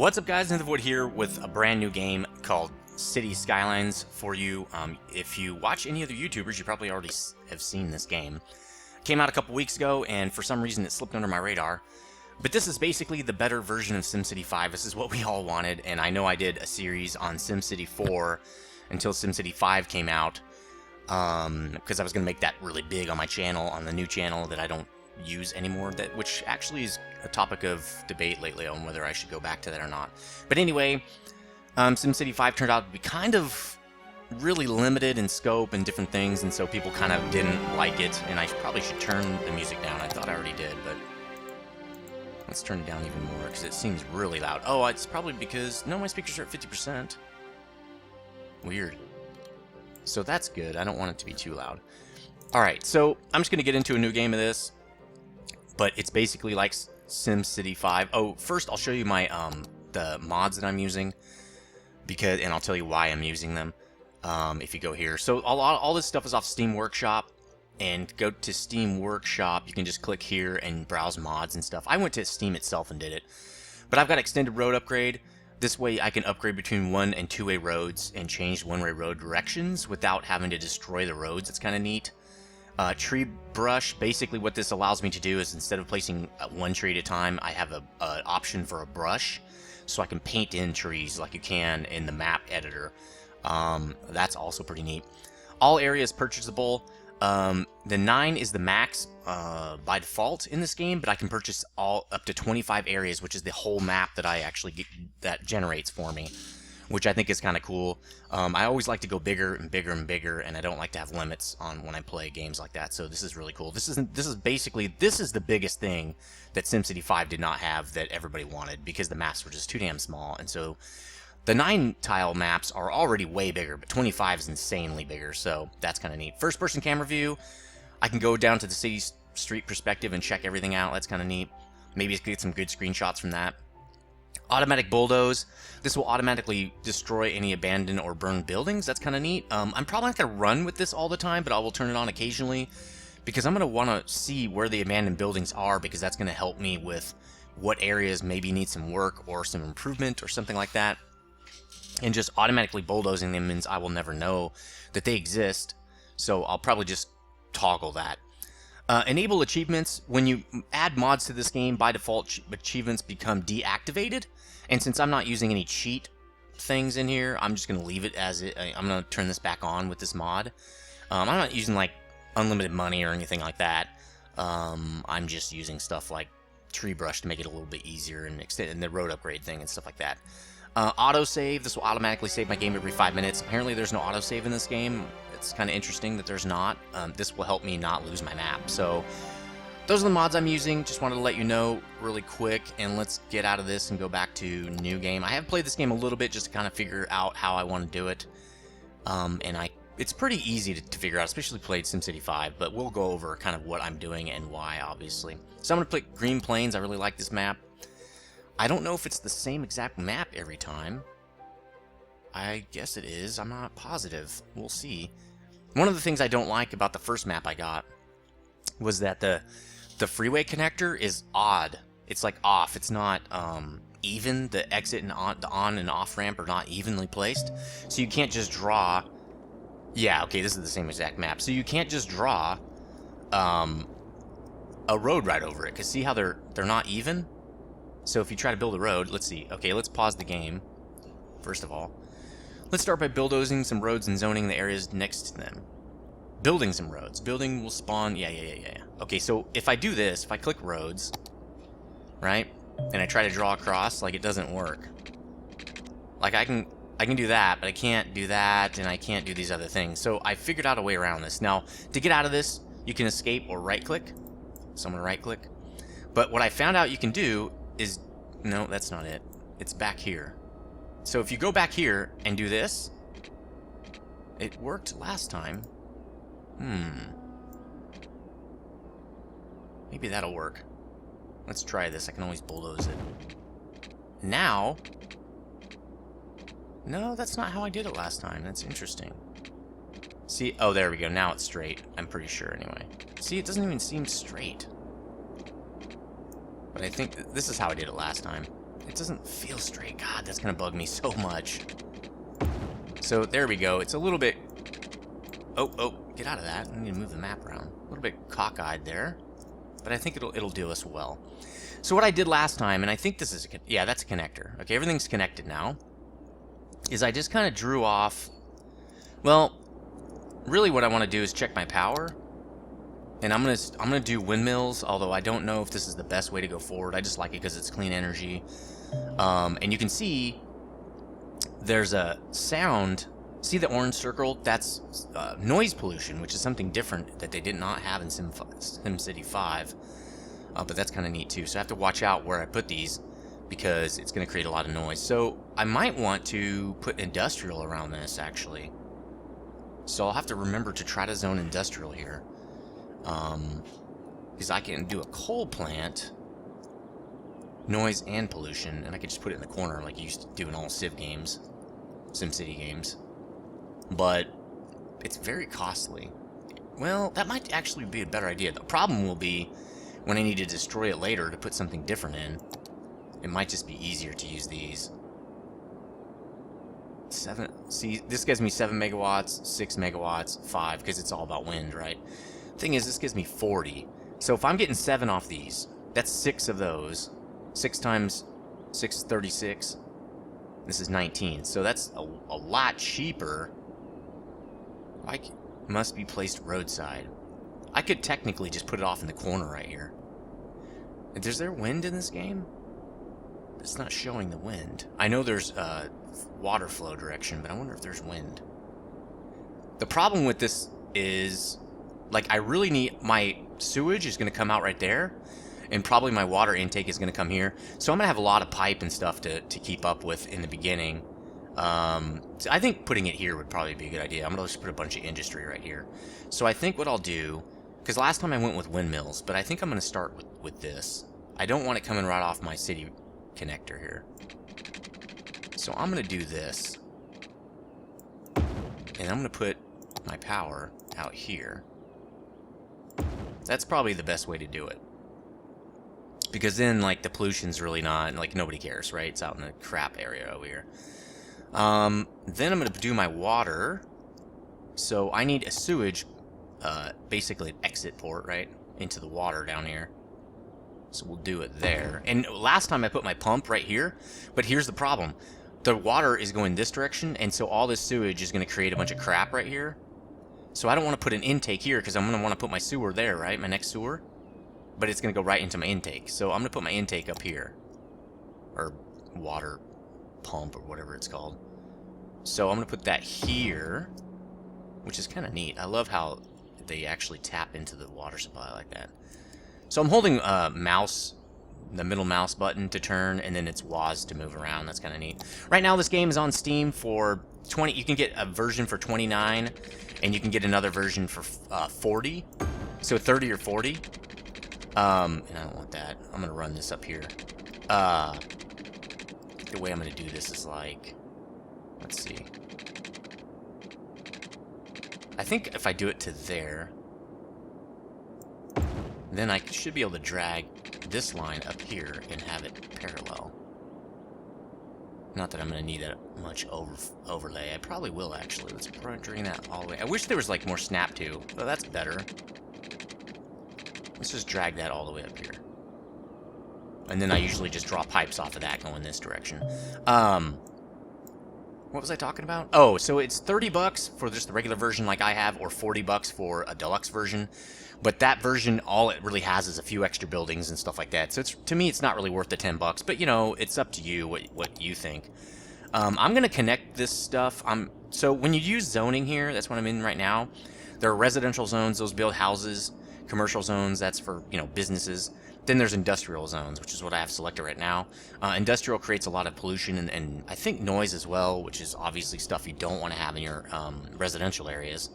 What's up, guys? Nethervvoid here with a brand new game called Cities Skylines for you. If you watch any other YouTubers, you probably already have seen this game. It came out a couple weeks ago, and for some reason it slipped under my radar. But this is basically the better version of SimCity 5. This is what we all wanted, and I know I did a series on SimCity 4 until SimCity 5 came out, because I was going to make that really big on my channel, on the new channel that I don't use anymore, which actually is a topic of debate lately on whether I should go back to that or not. But anyway, SimCity 5 turned out to be kind of really limited in scope and different things, and so people kind of didn't like it, and I probably should turn the music down. I thought I already did, but let's turn it down even more because it seems really loud. Oh, it's probably because, no, my speakers are at 50%. Weird. So that's good. I don't want it to be too loud. Alright, so I'm just going to get into a new game of this, but it's basically like SimCity 5. Oh, first I'll show you my the mods that I'm using, and I'll tell you why I'm using them if you go here. So all this stuff is off Steam Workshop, and go to Steam Workshop. You can just click here and browse mods and stuff. I went to Steam itself and did it, but I've got extended road upgrade. This way I can upgrade between 1- and 2-way roads and change one-way road directions without having to destroy the roads. It's kind of neat. Tree brush, basically what this allows me to do is instead of placing one tree at a time, I have an option for a brush, so I can paint in trees like you can in the map editor. That's also pretty neat. All areas purchasable. The 9 is the max by default in this game, but I can purchase all up to 25 areas, which is the whole map that I actually get, that generates for me, which I think is kind of cool. I always like to go bigger and bigger and bigger, and I don't like to have limits on when I play games like that. So this is really cool. This is the biggest thing that SimCity 5 did not have that everybody wanted, because the maps were just too damn small. And so the 9 tile maps are already way bigger, but 25 is insanely bigger. So that's kind of neat. First person camera view. I can go down to the city street perspective and check everything out. That's kind of neat. Maybe get some good screenshots from that. Automatic bulldoze. This will automatically destroy any abandoned or burned buildings. That's kind of neat. I'm probably not going to run with this all the time, but I will turn it on occasionally, because I'm going to want to see where the abandoned buildings are, because that's going to help me with what areas maybe need some work or some improvement or something like that. And just automatically bulldozing them means I will never know that they exist, so I'll probably just toggle that. Enable achievements. When you add mods to this game, by default achievements become deactivated, and since I'm not using any cheat things in here, I'm just going to leave it as it. I'm going to turn this back on with this mod. I'm not using like unlimited money or anything like that. I'm just using stuff like tree brush to make it a little bit easier, and extend the road upgrade thing and stuff like that. Autosave. This will automatically save my game every 5 minutes. Apparently there's no autosave in this game. It's kind of interesting that there's not. This will help me not lose my map. So those are the mods I'm using. Just wanted to let you know really quick, and let's get out of this and go back to new game. I have played this game a little bit just to kind of figure out how I want to do it. It's pretty easy to figure out, especially played SimCity 5, but we'll go over kind of what I'm doing and why, obviously. So I'm going to play Green Plains. I really like this map. I don't know if it's the same exact map every time. I guess it is. I'm not positive. We'll see. One of the things I don't like about the first map I got was that the freeway connector is odd. It's like off. It's not even. The exit and the on and off ramp are not evenly placed. So you can't just draw. Yeah, okay, this is the same exact map. So you can't just draw a road right over it, because see how they're not even? So if you try to build a road, let's see. Okay, let's pause the game, first of all. Let's start by bulldozing some roads and zoning the areas next to them. Building some roads. Building will spawn... Yeah. Okay, so if I do this, if I click roads, right, and I try to draw across, like, it doesn't work. Like, I can do that, but I can't do that, and I can't do these other things. So I figured out a way around this. Now, to get out of this, you can escape or right-click. So I'm going to right-click. But what I found out you can do is... No, that's not it. It's back here. So if you go back here and do this, it worked last time. Maybe that'll work. Let's try this. I can always bulldoze it. Now... No, that's not how I did it last time. That's interesting. See? Oh, there we go. Now it's straight. I'm pretty sure, anyway. See, it doesn't even seem straight. But I think this is how I did it last time. It doesn't feel straight. God, that's gonna bug me so much. So there we go. It's a little bit... Oh, get out of that. I need to move the map around. A little bit cockeyed there. But I think it'll do us well. So what I did last time, and I think this is... Yeah, that's a connector. Okay, everything's connected now. Is I just kind of drew off... Well, really what I want to do is check my power. And I'm gonna do windmills, although I don't know if this is the best way to go forward. I just like it because it's clean energy. And you can see there's a sound. See the orange circle? That's noise pollution, which is something different that they did not have in SimCity 5. But that's kind of neat too. So I have to watch out where I put these because it's going to create a lot of noise. So I might want to put industrial around this actually. So I'll have to remember to try to zone industrial here. Because I can do a coal plant, noise and pollution, and I could just put it in the corner like you used to do in all Civ games, SimCity games. But it's very costly. Well, that might actually be a better idea. The problem will be when I need to destroy it later to put something different in. It might just be easier to use these. See, this gives me 7 megawatts, 6 megawatts, 5, because it's all about wind, right? Thing is, this gives me 40. So if I'm getting 7 off these, that's 6 of those. 6 times 6 is 36. This is 19. So that's a lot cheaper. Must be placed roadside. I could technically just put it off in the corner right here. Is there wind in this game? It's not showing the wind. I know there's water flow direction, but I wonder if there's wind. The problem with this is, like, I really need... My sewage is going to come out right there, and probably my water intake is going to come here. So I'm going to have a lot of pipe and stuff to keep up with in the beginning. So I think putting it here would probably be a good idea. I'm going to just put a bunch of industry right here. So I think what I'll do... Because last time I went with windmills, but I think I'm going to start with this. I don't want it coming right off my city connector here. So I'm going to do this. And I'm going to put my power out here. That's probably the best way to do it. Because then, like, the pollution's really not, like, nobody cares, right? It's out in the crap area over here. Then I'm going to do my water. So I need a sewage, basically an exit port, right? Into the water down here. So we'll do it there. And last time I put my pump right here, but here's the problem. The water is going this direction, and so all this sewage is going to create a bunch of crap right here. So I don't want to put an intake here, because I'm going to want to put my sewer there, right? My next sewer. But it's going to go right into my intake. So I'm going to put my intake up here. Or water pump, or whatever it's called. So I'm going to put that here, which is kind of neat. I love how they actually tap into the water supply like that. So I'm holding mouse, the middle mouse button to turn, and then it's WASD to move around. That's kind of neat. Right now this game is on Steam for 20. You can get a version for 29, and you can get another version for 40. So 30 or 40. And I don't want that. I'm going to run this up here. The way I'm going to do this is like... Let's see. I think if I do it to there... Then I should be able to drag this line up here and have it parallel. Not that I'm going to need that much overlay. I probably will, actually. Let's bring that all the way. I wish there was, like, more snap to, but that's better. Let's just drag that all the way up here. And then I usually just draw pipes off of that going this direction. What was I talking about? Oh, so it's $30 for just the regular version like I have, or $40 for a deluxe version. But that version, all it really has is a few extra buildings and stuff like that. So it's, to me, it's not really worth the $10. But, you know, it's up to you what you think. I'm going to connect this stuff. So when you use zoning here, that's what I'm in right now. There are residential zones. Those build houses. Commercial zones, that's for, you know, businesses. Then there's industrial zones, which is what I have selected right now. Industrial creates a lot of pollution and I think noise as well, which is obviously stuff you don't want to have in your residential areas.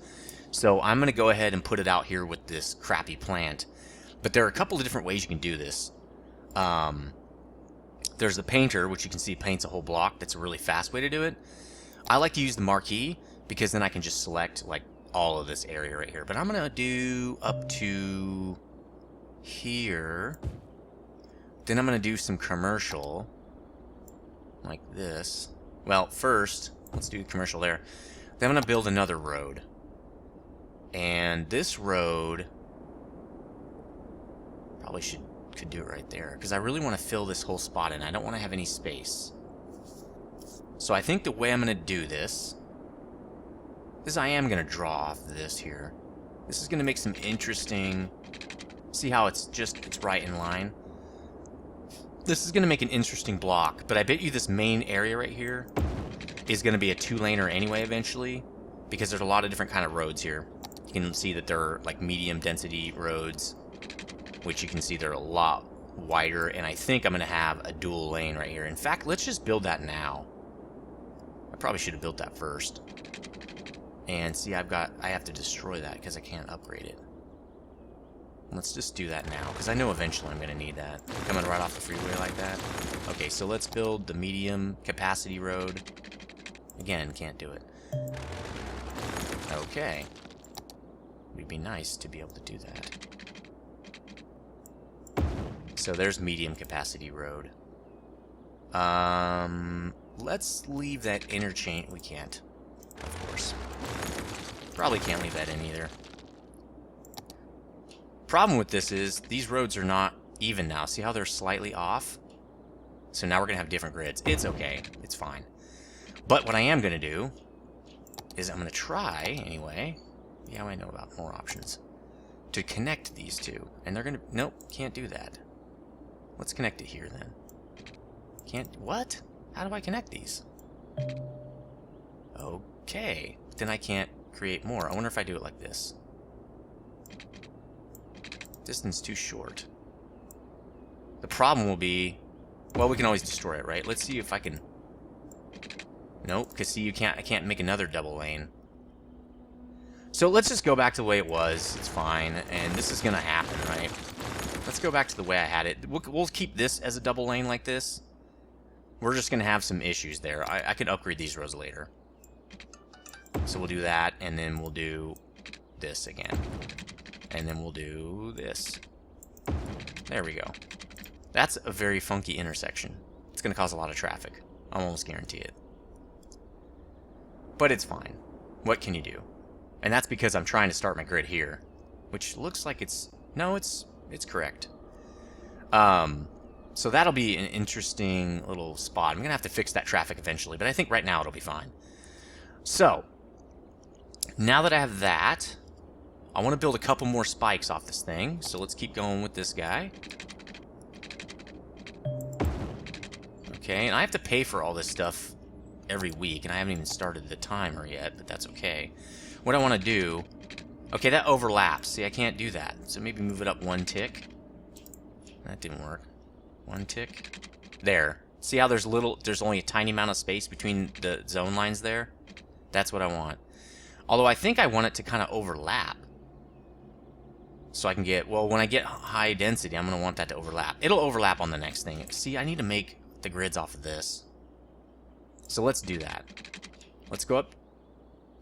So I'm going to go ahead and put it out here with this crappy plant. But there are a couple of different ways you can do this. There's the painter, which you can see paints a whole block. That's a really fast way to do it. I like to use the marquee because then I can just select like all of this area right here. But I'm going to do up to here. Then I'm going to do some commercial. like this. Well, first, let's do the commercial there. Then I'm going to build another road. And this road, probably could do it right there, because I really want to fill this whole spot in. I don't want to have any space. So I think the way I'm going to do this is I am going to draw off this here. This is going to make some interesting... See how it's right in line? This is going to make an interesting block, but I bet you this main area right here is going to be a 2-laner anyway eventually, because there's a lot of different kind of roads here. You can see that they're like medium density roads, which you can see they're a lot wider, and I think I'm going to have a dual lane right here. In fact, let's just build that now. I probably should have built that first. And see, I have to destroy that because I can't upgrade it. Let's just do that now, because I know eventually I'm going to need that. Coming right off the freeway like that. Okay, so let's build the medium capacity road. Again, can't do it. Okay. It'd be nice to be able to do that. So there's medium capacity road. Let's leave that interchange. We can't, of course. Probably can't leave that in either. Problem with this is these roads are not even now. See how they're slightly off? So now we're going to have different grids. It's okay. It's fine. But what I am going to do is I'm going to try, anyway, yeah, I know about more options, to connect these two. And they're going to... Nope, can't do that. Let's connect it here, then. Can't... What? How do I connect these? Okay. Then I can't create more. I wonder if I do it like this. Distance too short. The problem will be... Well, we can always destroy it, right? Let's see if I can... Nope, because see, I can't make another double lane. So let's just go back to the way it was. It's fine, and this is going to happen, right? Let's go back to the way I had it. We'll keep this as a double lane like this. We're just going to have some issues there. I can upgrade these rows later. So we'll do that, and then we'll do this again. And then we'll do this. There we go. That's a very funky intersection. It's going to cause a lot of traffic. I almost guarantee it. But it's fine. What can you do? And that's because I'm trying to start my grid here. Which looks like it's... No, it's correct. So that'll be an interesting little spot. I'm going to have to fix that traffic eventually, but I think right now it'll be fine. So, now that I have that, I want to build a couple more spikes off this thing. So let's keep going with this guy. Okay, and I have to pay for all this stuff every week, and I haven't even started the timer yet, but that's okay. What I want to do... Okay, that overlaps. See, I can't do that. So maybe move it up one tick. That didn't work. One tick. There. See how there's only a tiny amount of space between the zone lines there? That's what I want. Although I think I want it to kind of overlap. So I can get... Well, when I get high density, I'm going to want that to overlap. It'll overlap on the next thing. See, I need to make the grids off of this. So let's do that. Let's go up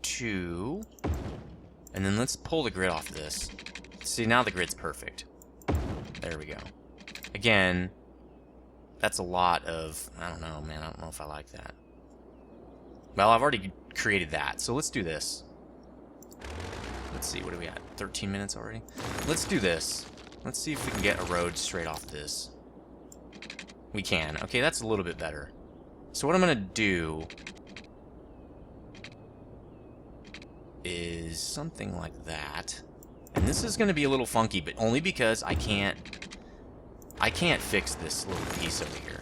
2... And then let's pull the grid off this. See, now the grid's perfect. There we go. Again, that's a lot of... I don't know, man. I don't know if I like that. Well, I've already created that. So let's do this. Let's see, what do we got? 13 minutes already? Let's do this. Let's see if we can get a road straight off this. We can. Okay, that's a little bit better. So what I'm going to do... is something like that. And this is going to be a little funky, but only because I can't fix this little piece over here.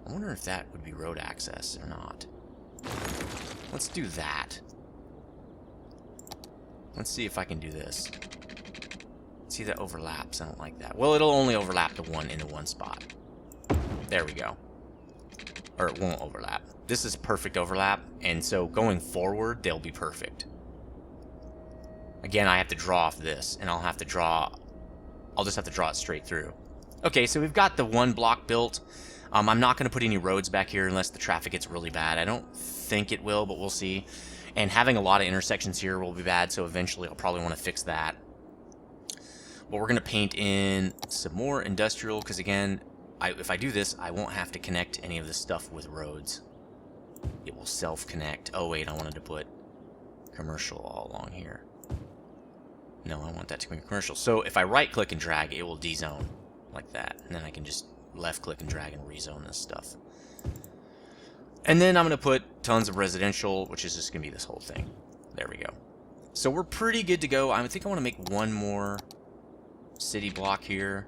I wonder if that would be road access or not. Let's do that. Let's see if I can do this. See, that overlaps. I don't like that. Well, it'll only overlap into one spot. There we go. Or it won't overlap. This is perfect overlap, and so going forward, they'll be perfect. Again, I have to draw off this, and I'll just have to draw it straight through. Okay, so we've got the one block built. I'm not going to put any roads back here unless the traffic gets really bad. I don't think it will, but we'll see. And having a lot of intersections here will be bad, so eventually I'll probably want to fix that. But we're going to paint in some more industrial, because again, if I do this, I won't have to connect any of this stuff with roads. It will self-connect. Oh wait, I wanted to put commercial all along here. No, I want that to be commercial. So if I right-click and drag, it will dezone like that. And then I can just left-click and drag and rezone this stuff. And then I'm going to put tons of residential, which is just going to be this whole thing. There we go. So we're pretty good to go. I think I want to make one more city block here.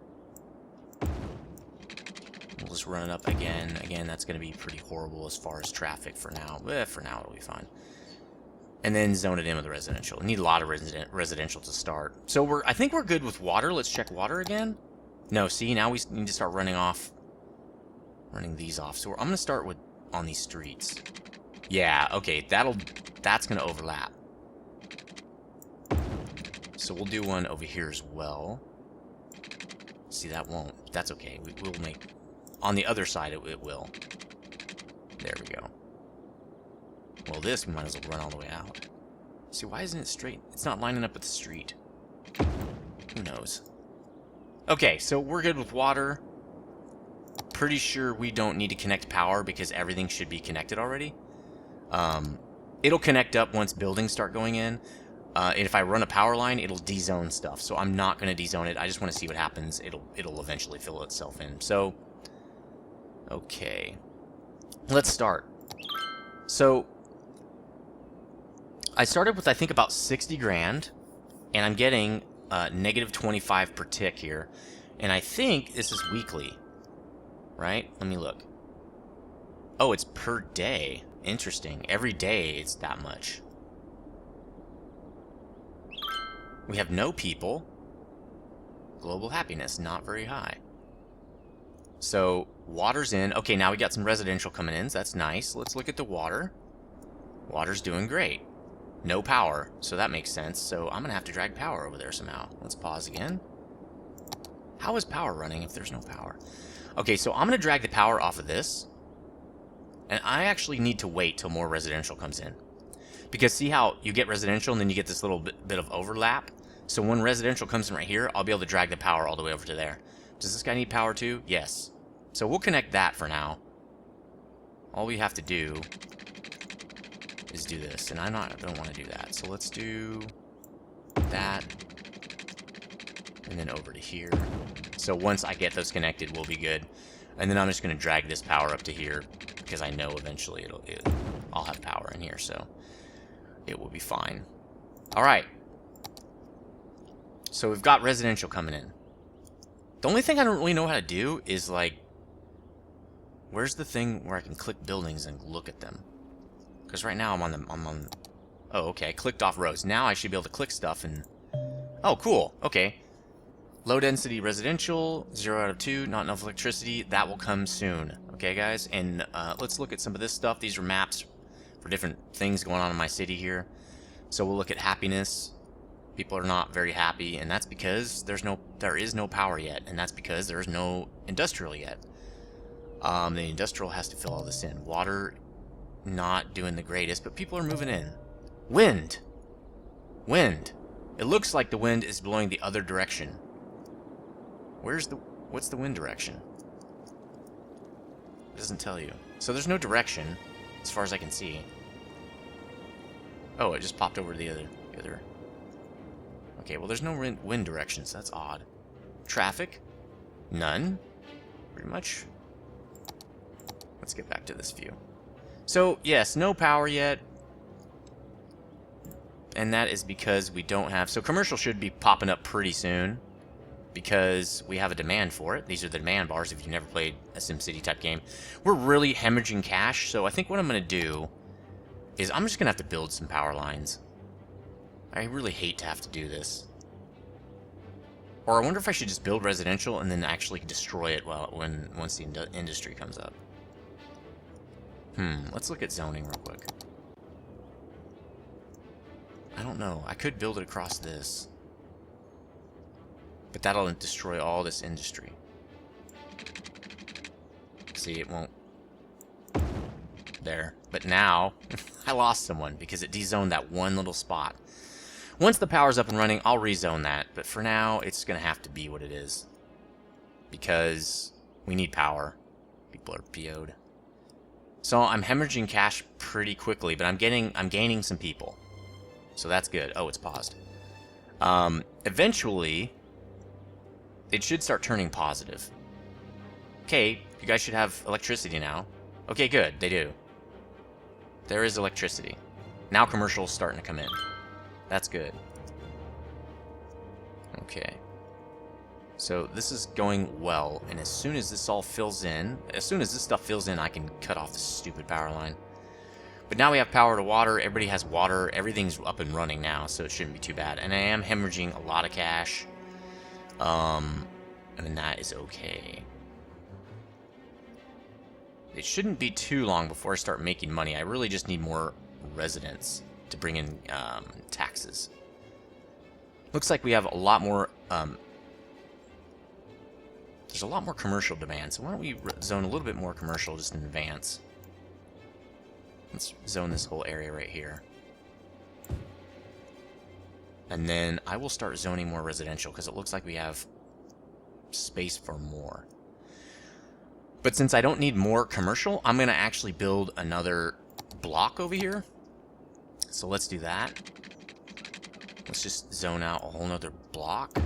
We'll just run it up again. Again, that's going to be pretty horrible as far as traffic for now. For now, it'll be fine. And then zone it in with the residential. We need a lot of residential to start. So I think we're good with water. Let's check water again. No, see, now we need to start running these off. So I'm going to start with on these streets. Yeah, okay, that's going to overlap. So we'll do one over here as well. See, that won't. That's okay. We'll make... On the other side, it will. There we go. Well, this we might as well run all the way out. See, why isn't it straight? It's not lining up with the street. Who knows? Okay, so we're good with water. Pretty sure we don't need to connect power because everything should be connected already. It'll connect up once buildings start going in. And if I run a power line, it'll dezone stuff. So I'm not going to dezone it. I just want to see what happens. It'll eventually fill itself in. So, okay. Let's start. So, I started with, I think, about 60 grand. And I'm getting negative 25 per tick here. And I think this is weekly. Right? Let me look. Oh, it's per day. Interesting. Every day it's that much. We have no people. Global happiness, not very high. So, water's in. Okay, now we got some residential coming in. So that's nice. Let's look at the water. Water's doing great. No power, so that makes sense. So I'm going to have to drag power over there somehow. Let's pause again. How is power running if there's no power? Okay, so I'm going to drag the power off of this. And I actually need to wait till more residential comes in. Because see how you get residential and then you get this little bit of overlap? So when residential comes in right here, I'll be able to drag the power all the way over to there. Does this guy need power too? Yes. So we'll connect that for now. All we have to do is do this. And I don't want to do that. So let's do that. And then over to here. So once I get those connected, we'll be good. And then I'm just going to drag this power up to here. Because I know eventually I'll have power in here. So it will be fine. Alright. So we've got residential coming in. The only thing I don't really know how to do is like... Where's the thing where I can click buildings and look at them? Because right now I'm on... Oh, okay. I clicked off roads. Now I should be able to click stuff and... Oh, cool. Okay. Low density residential. 0 out of 2. Not enough electricity. That will come soon. Okay, guys? And let's look at some of this stuff. These are maps for different things going on in my city here. So we'll look at happiness. People are not very happy, and that's because there is no power yet, and that's because there is no industrial yet. The industrial has to fill all this in. Water, not doing the greatest, but people are moving in. Wind. Wind. It looks like the wind is blowing the other direction. What's the wind direction? It doesn't tell you. So there's no direction, as far as I can see. Oh, it just popped over to the other. Okay, well there's no wind directions. That's odd. Traffic? None. Pretty much. Let's get back to this view. So, yes, no power yet. And that is because we don't have... So commercial should be popping up pretty soon. Because we have a demand for it. These are the demand bars if you've never played a SimCity type game. We're really hemorrhaging cash, so I think what I'm going to do is I'm just going to have to build some power lines. I really hate to have to do this. Or I wonder if I should just build residential and then actually destroy it once the industry comes up. Let's look at zoning real quick. I don't know. I could build it across this. But that'll destroy all this industry. See, it won't. There. But now, I lost someone because it dezoned that one little spot. Once the power's up and running, I'll rezone that. But for now, it's going to have to be what it is. Because We need power. People are PO'd. So I'm hemorrhaging cash pretty quickly, but I'm gaining some people. So that's good. Oh, it's paused. Eventually, it should start turning positive. Okay, you guys should have electricity now. Okay, good. They do. There is electricity. Now commercial's starting to come in. That's good. Okay. So this is going well, and as soon as this all fills in, as soon as this stuff fills in, I can cut off this stupid power line. But now we have power to water, everybody has water, everything's up and running now, so it shouldn't be too bad. And I am hemorrhaging a lot of cash. I mean, that is okay. It shouldn't be too long before I start making money. I really just need more residents to bring in taxes. Looks like we have a lot more... there's a lot more commercial demand, so why don't we zone a little bit more commercial just in advance. Let's zone this whole area right here. And then I will start zoning more residential, because it looks like we have space for more. But since I don't need more commercial, I'm going to actually build another block over here. So let's do that. Let's just zone out a whole nother block.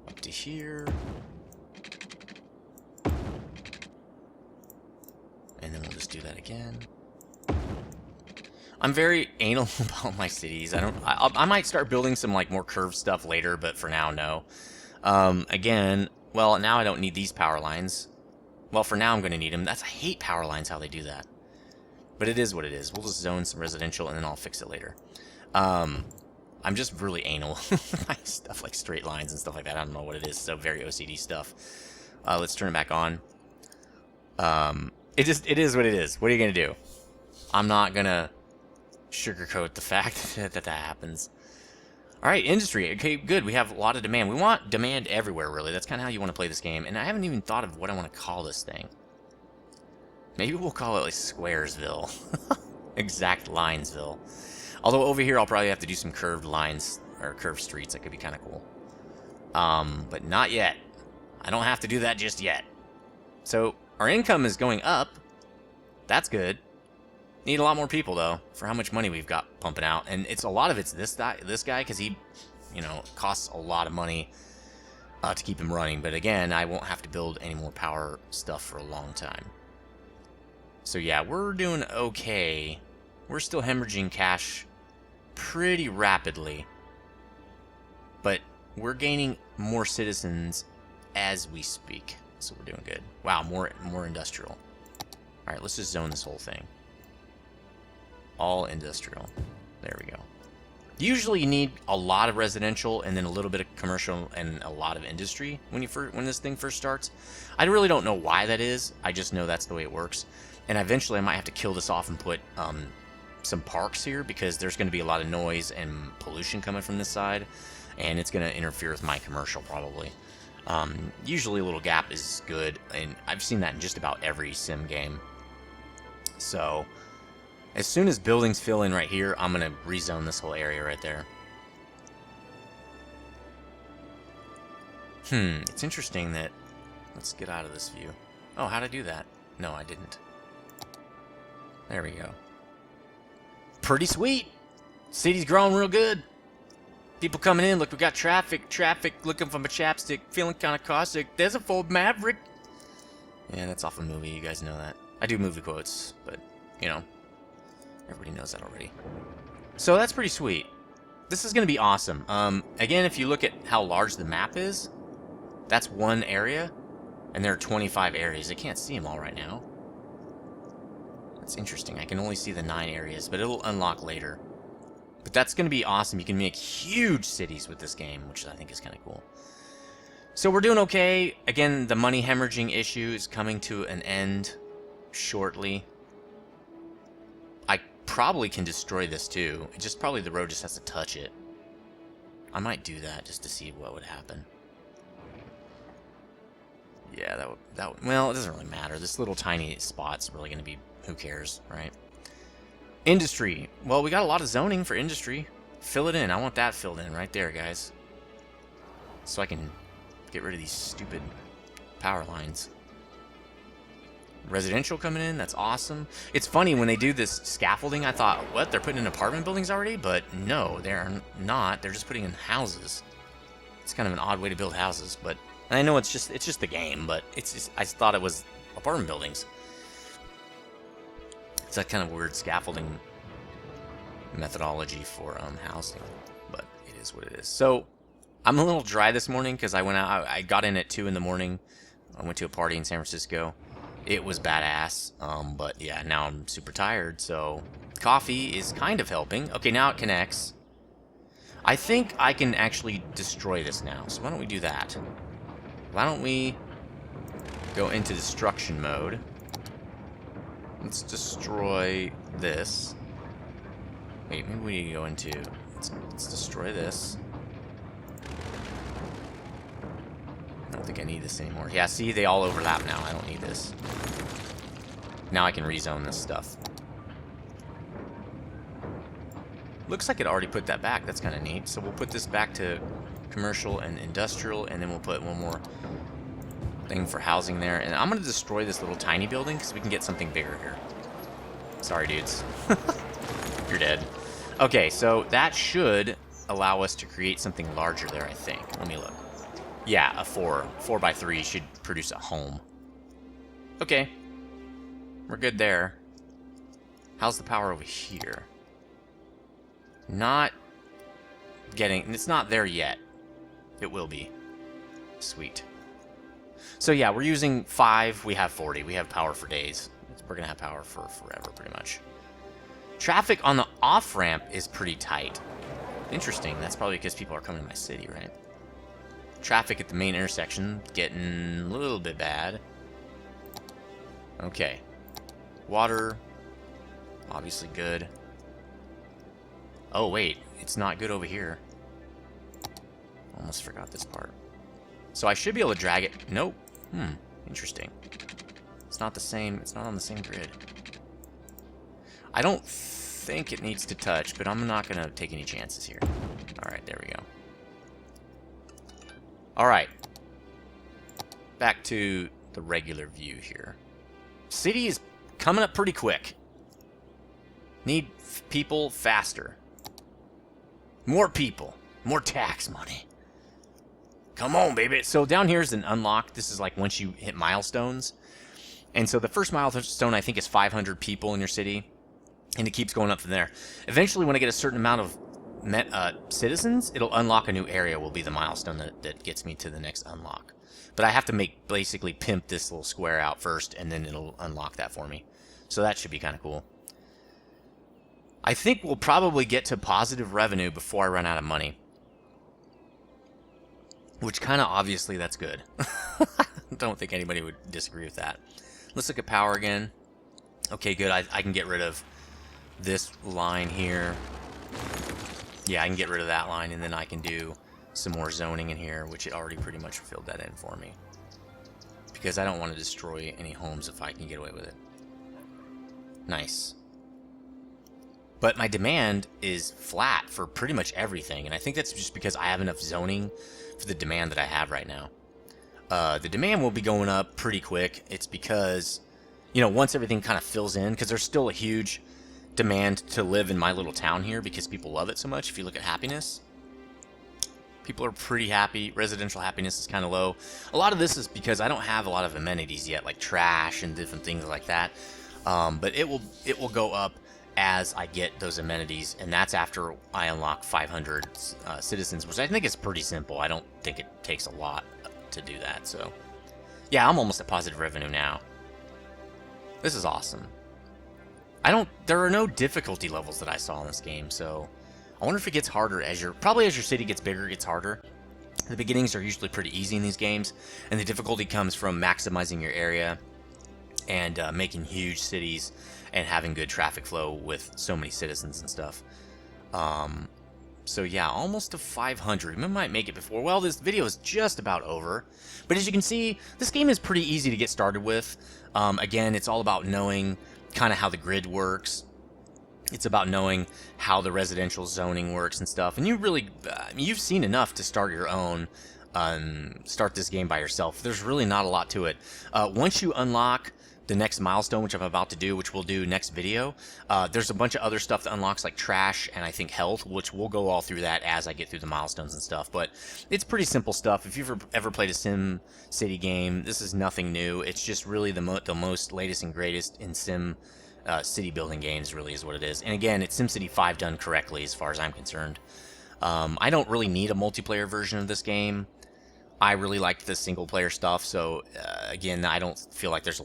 Up to here. And then we'll just do that again. I'm very anal about my cities. I might start building some like more curved stuff later, but for now, no. Again, well, now I don't need these power lines. Well, for now I'm going to need them. I hate power lines, how they do that. But it is what it is. We'll just zone some residential and then I'll fix it later. I'm just really anal with my stuff like straight lines and stuff like that. I don't know what it is. So very OCD stuff. Let's turn it back on. It is what it is. What are you going to do? I'm not going to sugarcoat the fact that happens. Alright, industry. Okay, good. We have a lot of demand. We want demand everywhere, really. That's kind of how you want to play this game. And I haven't even thought of what I want to call this thing. Maybe we'll call it like Squaresville. Exact Linesville. Although over here I'll probably have to do some curved lines, or curved streets. That could be kind of cool. But not yet. I don't have to do that just yet. So, our income is going up. That's good. Need a lot more people, though, for how much money we've got pumping out. And it's a lot of it's this guy, because he, you know, costs a lot of money to keep him running. But again, I won't have to build any more power stuff for a long time. So yeah, we're doing okay. We're still hemorrhaging cash pretty rapidly. But we're gaining more citizens as we speak. So we're doing good. Wow, more industrial. Alright, let's just zone this whole thing. All industrial. There we go. Usually you need a lot of residential and then a little bit of commercial and a lot of industry when this thing first starts. I really don't know why that is. I just know that's the way it works. And eventually I might have to kill this off and put some parks here, because there's going to be a lot of noise and pollution coming from this side, and it's going to interfere with my commercial probably. Usually a little gap is good, and I've seen that in just about every sim game. So as soon as buildings fill in right here, I'm going to rezone this whole area right there. It's interesting that... Let's get out of this view. Oh, how'd I do that? No, I didn't. There we go. Pretty sweet! City's growing real good. People coming in. Look, we got traffic. Traffic looking for my chapstick. Feeling kind of caustic. There's a full Maverick. Yeah, that's off a movie. You guys know that. I do movie quotes, but, you know, everybody knows that already. So that's pretty sweet. This is going to be awesome. Again, if you look at how large the map is, that's one area, and there are 25 areas. I can't see them all right now. That's interesting. I can only see the 9 areas, but it'll unlock later. But that's going to be awesome. You can make huge cities with this game, which I think is kind of cool. So we're doing okay. Again, the money hemorrhaging issue is coming to an end shortly. I probably can destroy this too. It just probably the road just has to touch it. I might do that just to see what would happen. Yeah, that would, well, it doesn't really matter. This little tiny spot's really going to be, who cares, right? Industry. Well, we got a lot of zoning for industry. Fill it in. I want that filled in right there, guys. so I can get rid of these stupid power lines. Residential coming in, that's awesome. It's funny, when they do this scaffolding, I thought, what, they're putting in apartment buildings already? But no, they're not. They're just putting in houses. It's kind of an odd way to build houses, but and I know it's just the game, but it's just, I thought it was apartment buildings. It's that kind of weird scaffolding methodology for housing, but it is what it is. So I'm a little dry this morning because I went out. I got in at 2 in the morning. I went to a party in San Francisco. It was badass, but yeah, now I'm super tired, so coffee is kind of helping. Okay, now it connects. I think I can actually destroy this now, so why don't we do that? Why don't we go into destruction mode? Let's destroy this. Wait, maybe we need to go into... Let's destroy this. I don't think I need this anymore. Yeah, see, they all overlap now. I don't need this. Now I can rezone this stuff. Looks like it already put that back. That's kind of neat. So we'll put this back to commercial and industrial, and then we'll put one more thing for housing there. And I'm going to destroy this little tiny building because we can get something bigger here. Sorry, dudes. You're dead. Okay, so that should allow us to create something larger there, I think. Let me look. Yeah, a 4x3 should produce a home. Okay. We're good there. How's the power over here? Not getting... It's not there yet. It will be. Sweet. So yeah, we're using 5. We have 40. We have power for days. We're going to have power for forever, pretty much. Traffic on the off-ramp is pretty tight. Interesting. That's probably because people are coming to my city, right? Traffic at the main intersection getting a little bit bad. Okay. Water. Obviously good. Oh, wait. It's not good over here. Almost forgot this part. So I should be able to drag it. Nope. Interesting. It's not the same. It's not on the same grid. I don't think it needs to touch, but I'm not going to take any chances here. Alright, there we go. Alright. Back to the regular view here. City is coming up pretty quick. Need people faster. More people. More tax money. Come on, baby. So down here is an unlock. This is like once you hit milestones. And so the first milestone, I think, is 500 people in your city. And it keeps going up from there. Eventually, when I get a certain amount of citizens, it'll unlock a new area, will be the milestone that gets me to the next unlock. But I have to basically pimp this little square out first, and then it'll unlock that for me. So that should be kind of cool. I think we'll probably get to positive revenue before I run out of money. Which kind of obviously that's good. Don't think anybody would disagree with that. Let's look at power again. Okay, good. I can get rid of this line here. Yeah, I can get rid of that line, and then I can do some more zoning in here, which it already pretty much filled that in for me. Because I don't want to destroy any homes if I can get away with it. Nice. But my demand is flat for pretty much everything, and I think that's just because I have enough zoning for the demand that I have right now. The demand will be going up pretty quick. It's because, you know, once everything kind of fills in, because there's still a huge demand to live in my little town here because people love it so much. If you look at happiness, people are pretty happy. Residential happiness is kind of low. A lot of this is because I don't have a lot of amenities yet, like trash and different things like that. But it will go up as I get those amenities, and that's after I unlock 500 citizens, which I think is pretty simple. I don't think it takes a lot to do that. So yeah, I'm almost at positive revenue now. This is awesome. There are no difficulty levels that I saw in this game, so I wonder if it gets harder probably as your city gets bigger, it gets harder. The beginnings are usually pretty easy in these games, and the difficulty comes from maximizing your area and making huge cities and having good traffic flow with so many citizens and stuff. So yeah, almost to 500. We might make it before. Well, this video is just about over. But as you can see, this game is pretty easy to get started with. Again, it's all about knowing kind of how the grid works. It's about knowing how the residential zoning works and stuff. And you really, you've seen enough to start your own start this game by yourself. There's really not a lot to it. Once you unlock the next milestone, which I'm about to do, which we'll do next video, there's a bunch of other stuff that unlocks, like trash and I think health, which we'll go all through that as I get through the milestones and stuff. But it's pretty simple stuff. If you've ever played a SimCity game, this is nothing new. It's just really the most latest and greatest in city building games, really is what it is. And again, it's SimCity 5 done correctly as far as I'm concerned. I don't really need a multiplayer version of this game. I really like the single player stuff, so again, I don't feel like there's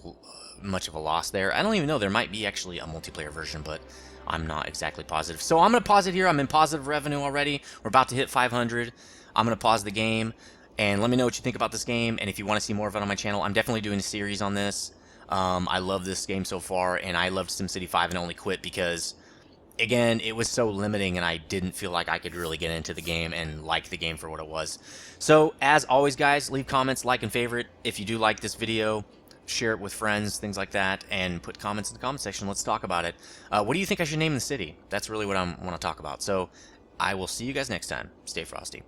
much of a loss there. I don't even know, there might be actually a multiplayer version, but I'm not exactly positive. So I'm going to pause it here. I'm in positive revenue already. We're about to hit 500. I'm going to pause the game, and let me know what you think about this game, and if you want to see more of it on my channel. I'm definitely doing a series on this. I love this game so far, and I loved SimCity 5 and only quit because, again, it was so limiting and I didn't feel like I could really get into the game and like the game for what it was. So, as always, guys, leave comments, like, and favorite. If you do like this video, share it with friends, things like that, and put comments in the comment section. Let's talk about it. What do you think I should name the city? That's really what I want to talk about. So, I will see you guys next time. Stay frosty.